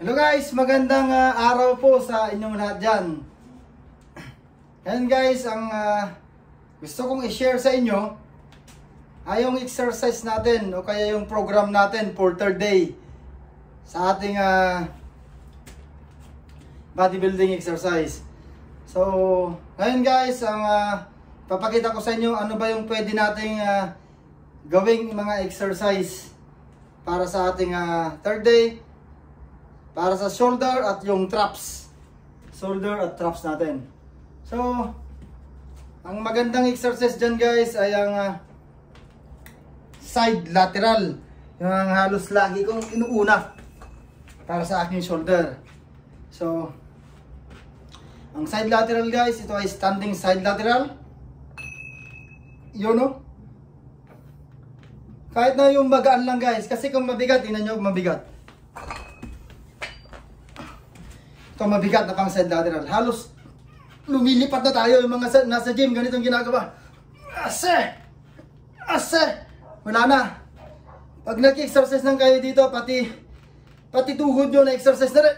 Hello guys, magandang araw po sa inyong lahat dyan. Ngayon guys, ang gusto kong i-share sa inyo ay yung exercise natin o kaya yung program natin for third day sa ating bodybuilding exercise. So, ngayon guys, ang papakita ko sa inyo ano ba yung pwede nating gawing mga exercise para sa ating third day, para sa shoulder at yung traps. Shoulder at traps natin. So, ang magandang exercise dyan guys ay ang side lateral. Yung halos lagi kong inuuna para sa aking shoulder. So, ang side lateral guys, ito ay standing side lateral. Yun o. Kahit na yung magaan lang guys. Kasi kung mabigat, tingnan nyo kung mabigat. Ito mabigat na pang side lateral. Halos lumilipat na tayo. Yung mga nasa gym, ganitong ginagawa. Ase! Wala na. Pag nag-exercise lang kayo dito, pati tuhod nyo na exercise na rin.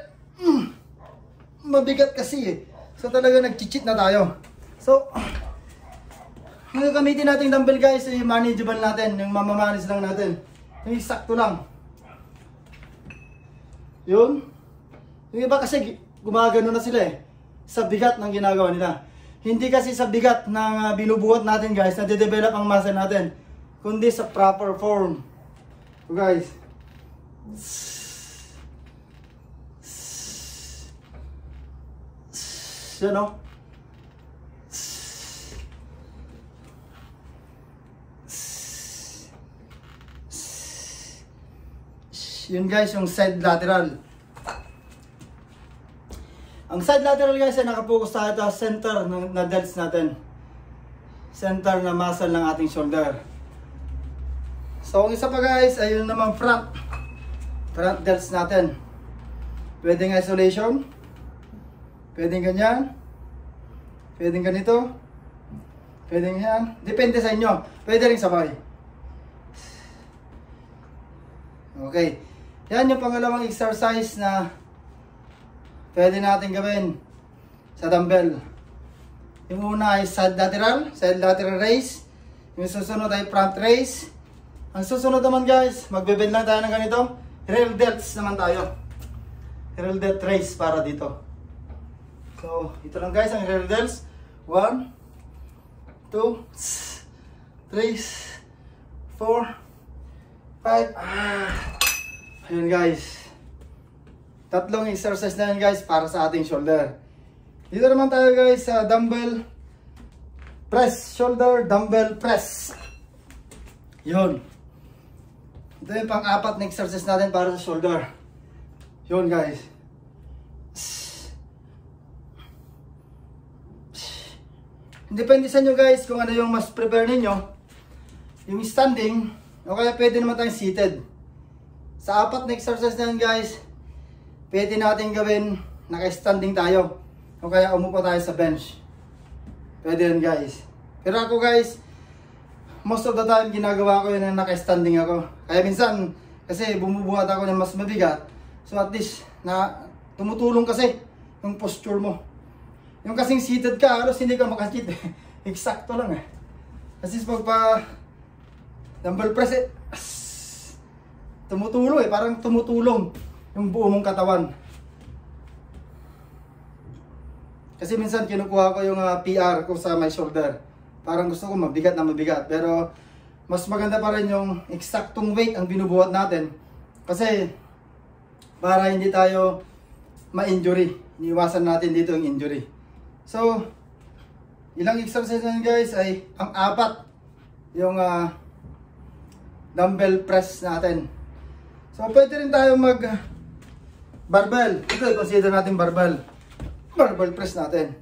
Mabigat kasi eh. So talaga nag-cheat na tayo. So, yung gamitin natin dumbbell guys, yung manageable natin. Yung mamamanage lang natin. Yung sakto lang. Yun. Yung iba kasi gumagano na sila eh. Sa bigat ng ginagawa nila. Hindi kasi sa bigat ng binubuhat natin guys, na de-develop ang muscle natin. Kundi sa proper form. So guys. Yan o. Yun guys, yung side lateral. Ang side lateral guys ay nakapokus tayo sa center na delts natin. Center na muscle ng ating shoulder. So ang isa pa guys ay yun naman front delts natin. Pwedeng isolation. Pwedeng ganyan. Pwedeng ganito. Pwedeng yan. Depende sa inyo. Pwede rin sabay. Okay. Yan yung pangalawang exercise na pwede natin gawin sa dumbbell. Yung una ay side lateral raise. Yung susunod ay front raise. Ang susunod naman guys, magbe-bend lang tayo ng ganito. Real delts naman tayo. Real delt raise para dito. So, ito lang guys ang real delts. 1, 2, 3, 4, 5. Ayun guys. Tatlong exercise na yan guys para sa ating shoulder. Dito naman tayo guys sa dumbbell press. Shoulder dumbbell press. Yun. Ito yung pang-apat na exercise natin para sa shoulder. Yun guys. Depende sa inyo guys kung ano yung mas prepare ninyo. Yung standing o kaya pwede naman tayong seated. Sa apat na exercise na yan guys, pwede natin gawin naka-standing tayo o kaya umupo tayo sa bench. Pwede yun guys. Pero ako guys, most of the time ginagawa ko yun na naka-standing ako. Kaya minsan, kasi bumubuhat ako ng mas mabigat. So at least, tumutulong kasi yung posture mo. Yung kasing seated ka, halos hindi ka makachit eh. Eksakto lang eh. Kasi pag dumbbell press eh, tumutulong eh. Parang tumutulong yung buo mong katawan. Kasi minsan kinukuha ko yung PR ko sa my shoulder. Parang gusto ko mabigat na mabigat. Pero mas maganda pa rin yung eksaktong weight ang binubuhat natin. Kasi para hindi tayo ma-injury. Iniwasan natin dito yung injury. So, ilang exercise na guys ay ang apat yung dumbbell press natin. So, pwede rin tayo mag barbell. Ito, i-consider natin barbell. Barbell press natin.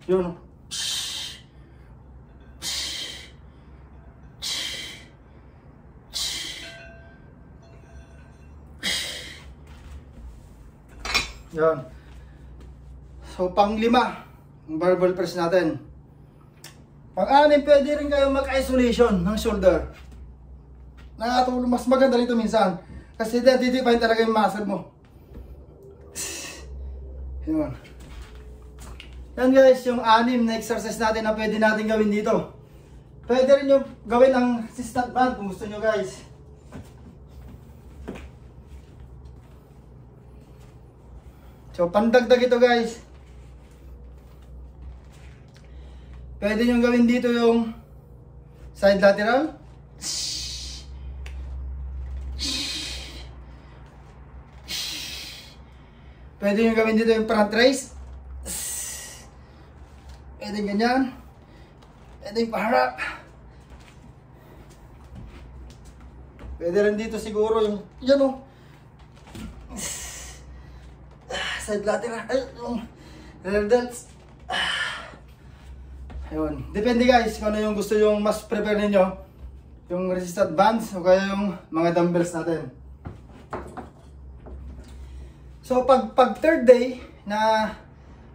Yun. Yan. So, pang-5, ang barbell press natin. Pang-6, pwede rin kayo mag-isolation ng shoulder. Nakatulong, mas maganda rito minsan. Kasi identify talaga yung muscle mo. Yun. Yan guys, yung 6 na exercise natin na pwede natin gawin dito. Pwede rin yung gawin ang resistance band kung gusto nyo guys. So pandagdag ito guys. Pwede nyo gawin dito yung side lateral. Pwede nyo gawin dito yung front raise. Pwede ganyan. Pwede yung paharap. Pwede rin dito siguro yung yan o. Side lateral. Ay, yung rear delts. Ayun. Depende guys kung ano yung gusto yung mas prepare ninyo. Yung resistance bands o kaya yung mga dumbbells natin. So pag third day na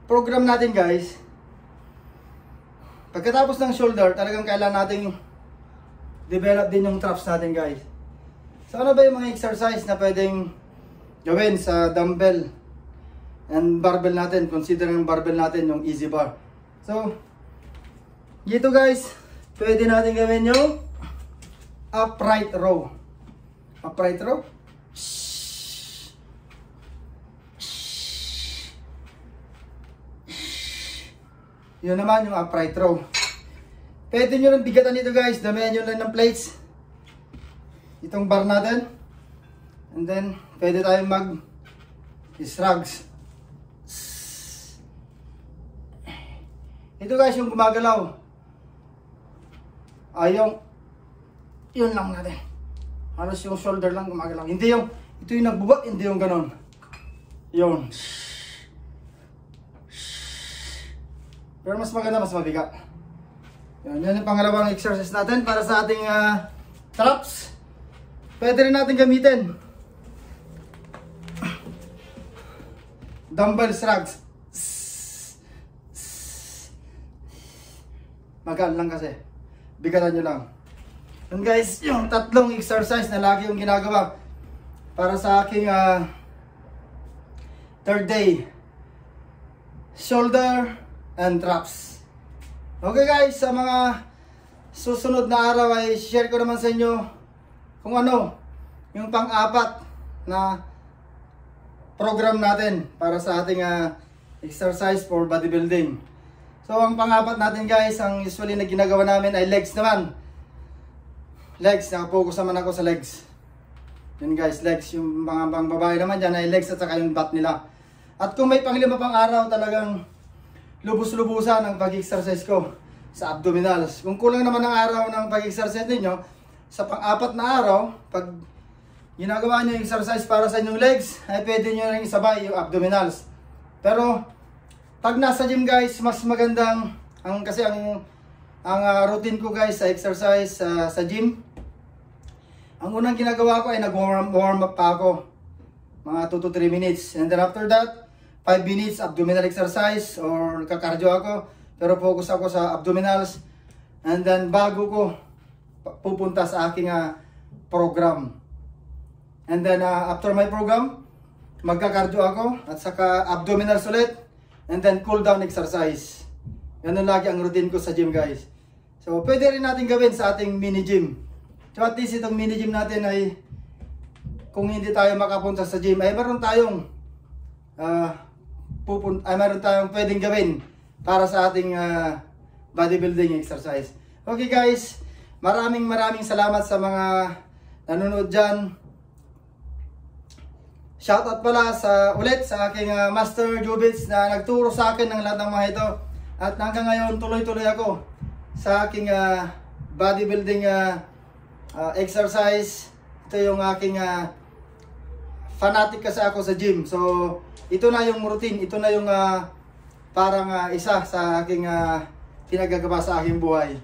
program natin guys, pagkatapos ng shoulder, talagang kailangan nating develop din yung traps natin guys. So ano ba yung mga exercise na pwedeng gawin sa dumbbell and barbell natin? Consider yung barbell natin yung easy bar. So dito guys, pwede natin gawin yung upright row. Upright row. Yun naman yung upright row. Pwede nyo lang bigatan dito guys. Damihan nyo lang ng plates. Itong bar natin. And then, pwede tayong mag-shrugs. Ito guys yung gumagalaw. Yun lang natin. Halos yung shoulder lang gumagalaw. Hindi yung, ito yung nagbubat, hindi yung ganon. Yun. Pero mas maganda, mas mabigat. Yan yung pangalawang exercise natin para sa ating traps. Pwede rin natin gamitin dumbbell shrugs. Magaan lang kasi. Bigatan nyo lang. And guys, yung tatlong exercise na lagi yung ginagawa para sa aking third day. Shoulder and traps. Okay guys, sa mga susunod na araw ay share ko naman sa inyo kung ano yung pang-apat na program natin para sa ating exercise for bodybuilding. So ang pang-apat natin guys, ang usually na ginagawa namin ay legs naman. Legs, nakapokus naman ako sa legs. Yun guys, legs. Yung mga pang babae naman dyan ay legs at saka yung butt nila. At kung may panglima pang araw, talagang lubos-lubusan ang pag-exercise ko sa abdominals. Kung kulang naman ang araw ng pag-exercise ninyo, sa pang-apat na araw, pag ginagawa nyo yung exercise para sa inyong legs, ay pwede nyo rin isabay yung abdominals. Pero, pag nasa gym guys, mas magandang, kasi ang routine ko guys sa exercise sa gym, ang unang ginagawa ko ay nag-warm up pa ako. Mga 2 to 3 minutes. And then after that, 5 minutes abdominal exercise or kakardio ako. Pero focus ako sa abdominals. And then bago ko pupunta sa aking program. And then after my program, magkakardio ako at saka abdominals ulit. And then cool down exercise. Ganun lagi ang routine ko sa gym guys. So pwede rin natin gawin sa ating mini gym. So at least itong mini gym natin ay kung hindi tayo makapunta sa gym ay meron tayong meron tayong pwedeng gawin para sa ating bodybuilding exercise. Okay guys, maraming salamat sa mga nanonood dyan. Shoutout pala ulit sa aking Master Jubits na nagturo sa akin ng lahat ng mga ito. At hanggang ngayon tuloy-tuloy ako sa aking bodybuilding exercise. Ito yung aking fanatic kasi ako sa gym. So ito na yung routine, ito na yung parang isa sa aking pinagagawa sa aking buhay.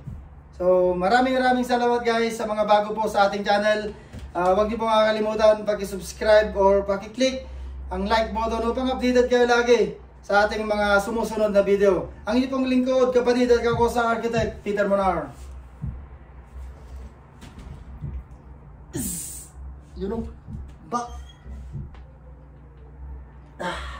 So maraming salamat guys sa mga bago po sa ating channel. Huwag niyo pong kakalimutan paki-subscribe or paki-click ang like button upang updated kayo lagi sa ating mga sumusunod na video. Ang inyong pong lingkod, kapatid at kakosa architect, Peter Monar. You know, back. Ah.